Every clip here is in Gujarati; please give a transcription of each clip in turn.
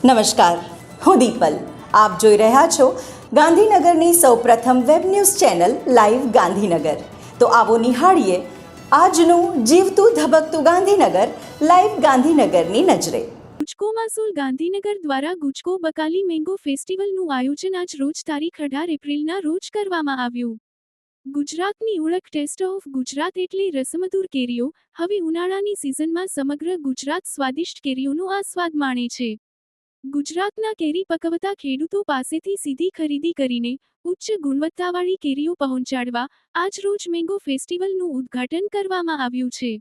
નમસ્કાર, હું દીપલ. આપ જોઈ રહ્યા છો ગાંધીનગરની સૌપ્રથમ web news channel live Gandhinagar. તો આવો નિહાળીએ આજનું જીવતું ધબકતું ગાંધીનગર લાઈવ ગાંધીનગરની નજરે. ગુજકો માસુલ ગાંધીનગર દ્વારા ગુજકો બકાલી મેંગો ફેસ્ટિવલનું આયોજન આજ રોજ તારીખ 18 એપ્રિલના રોજ કરવામાં આવ્યું. ગુજરાતની ઓળખ ટેસ્ટ ઓફ ગુજરાત એટલે રસમધુર કેરીઓ. હવે ઉનાળાની સિઝનમાં સમગ્ર ગુજરાત સ્વાદિષ્ટ કેરીઓનો આસ્વાદ માણે છે. ગુજરાતના કેરી પકવતા ખેડૂતો પાસેથી સીધી ખરીદી કરીને ઉચ્ચ ગુણવત્તાવાળી કેરીઓ પહોંચાડવા આજ રોજ મેંગો ફેસ્ટિવલનું ઉદ્ઘાટન કરવામાં આવ્યું છે.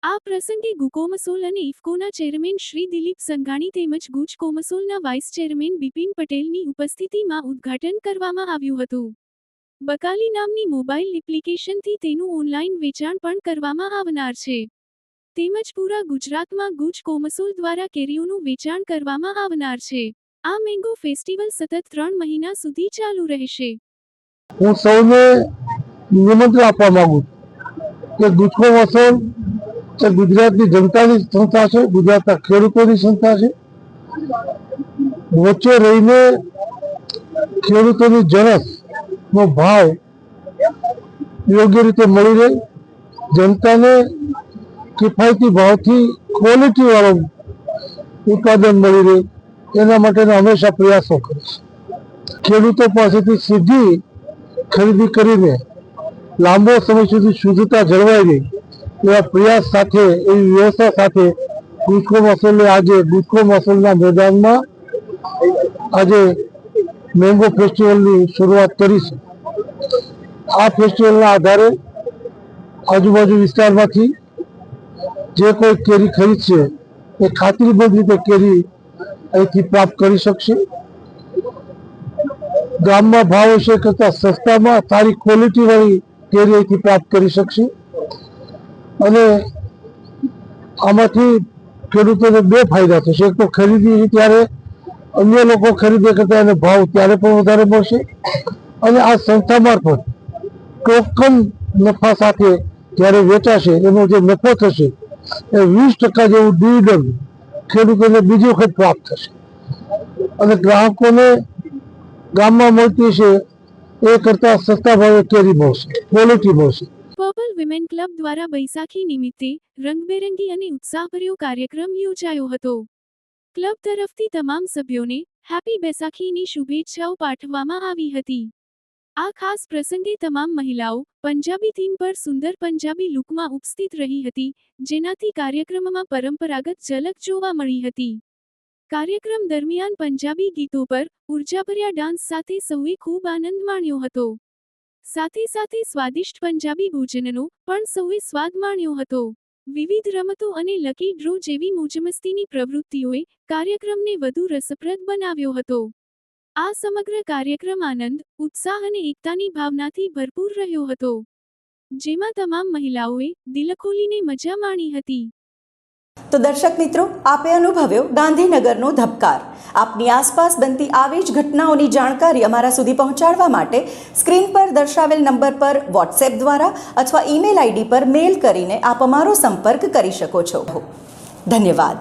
આ પ્રસંગે ગુકોમસોલ અને ઇફકોના ચેરમેન શ્રી દિલીપ સંઘાણી તેમજ ગુજ કોમસોલના વાઇસ ચેરમેન બિપિન પટેલની ઉપસ્થિતિમાં ઉદ્ઘાટન કરવામાં આવ્યું હતું. બકાલી નામની મોબાઈલ એપ્લિકેશનથી તેનું ઓનલાઈન વેચાણ પણ કરવામાં આવનાર છે. તેમજ પૂરા ગુજરાતમાં ગુજ કોમસોલ દ્વારા કેરીઓનું વેચાણ કરવામાં આવનાર છે. આ મેંગો ફેસ્ટિવલ સતત 3 મહિના સુધી ચાલુ રહેશે. હું સૌને નિમંત્રણ આપવા માંગુ કે ગુજ કોમસોલ એ ગુજરાતની જનતાની સંસ્થા છે, ગુજરાતના ખેડૂતોની સંસ્થા છે. વચ્ચે રહીને ખેડૂતોની જણસનો ભાવ યોગ્ય રીતે મળી રહે, જનતાને કિફાયતી ભાવથી ક્વોલિટી વાળું ઉત્પાદન મળી રહે, એના માટેના હંમેશા પ્રયાસો કરે છે. ખેડૂતો પાસેથી સીધી ખરીદી કરીને લાંબો સમય સુધી શુદ્ધતા જળવાઈ રહે એવા પ્રયાસ સાથે, એવી વ્યવસ્થા સાથે ગુજ કોમસોલે આજે ગુજ કોમસોલના મેદાનમાં આજે મેંગો ફેસ્ટિવલની શરૂઆત કરી છે. આ ફેસ્ટિવલના આધારે આજુબાજુ વિસ્તારમાંથી જે કોઈ કેરી ખરીદશે એ ખાતરીબદ્ધ રીતે કેરી અહીંથી પ્રાપ્ત કરી શકશે. ગામમાં ભાવ હશે કરતાં સસ્તામાં સારી ક્વોલિટીવાળી કેરી અહીંથી પ્રાપ્ત કરી શકશે. અને આમાંથી ખેડૂતોને 2 ફાયદા થશે. એક તો ખરીદી ત્યારે અન્ય લોકો ખરીદે કરતાં એને ભાવ ત્યારે પણ વધારે મળશે, અને આ સંસ્થા મારફત ટોકન નફા સાથે જ્યારે વેચાશે એનો જે નફો થશે એ 20% જેવું ડિવિડન્ડ ખેડૂતોને બીજી વખત પ્રાપ્ત થશે, અને ગ્રાહકોને ગામમાં મળતી છે એ કરતાં સસ્તા ભાવે કેરી મળશે, ક્વોલિટી મળશે. પર્પલ વિમેન ક્લબ દ્વારા બૈસાખી નિમિત્તે રંગબેરંગી અને ઉત્સાહભર્યો કાર્યક્રમ યોજાયો હતો. ક્લબ તરફથી તમામ સભ્યોને હેપી બેસાખીની શુભેચ્છાઓ પાઠવવામાં આવી હતી. આ ખાસ પ્રસંગે તમામ મહિલાઓ પંજાબી થીમ પર સુંદર પંજાબી લુકમાં ઉપસ્થિત રહી હતી, જેનાથી કાર્યક્રમમાં પરંપરાગત ઝલક જોવા મળી હતી. કાર્યક્રમ દરમિયાન પંજાબી ગીતો પર ઉર્જાભર્યા ડાન્સ સાથે સૌએ ખૂબ આનંદ માણ્યો હતો. સાથે સાથે સ્વાદિષ્ટ પંજાબી ભોજનનો પણ સૌએ સ્વાદ માણ્યો હતો. વિવિધ રમતો અને લકી ડ્રો જેવી મોજમસ્તીની પ્રવૃત્તિઓએ કાર્યક્રમને વધુ રસપ્રદ બનાવ્યો હતો. આ સમગ્ર કાર્યક્રમ આનંદ, ઉત્સાહ અને એકતાની ભાવનાથી ભરપૂર રહ્યો હતો, જેમાં તમામ મહિલાઓએ દિલ ખોલીને મજા માણી હતી. તો દર્શક મિત્રો, આપે અનુભવ્યો ગાંધીનગરનો ધબકાર. આપની આસપાસ બનતી આવી જ ઘટનાઓની જાણકારી અમારા સુધી પહોંચાડવા માટે સ્ક્રીન પર દર્શાવેલ નંબર પર વોટ્સએપ દ્વારા અથવા ઈમેલ આઈડી પર મેલ કરીને આપ અમારો સંપર્ક કરી શકો છો. ધન્યવાદ.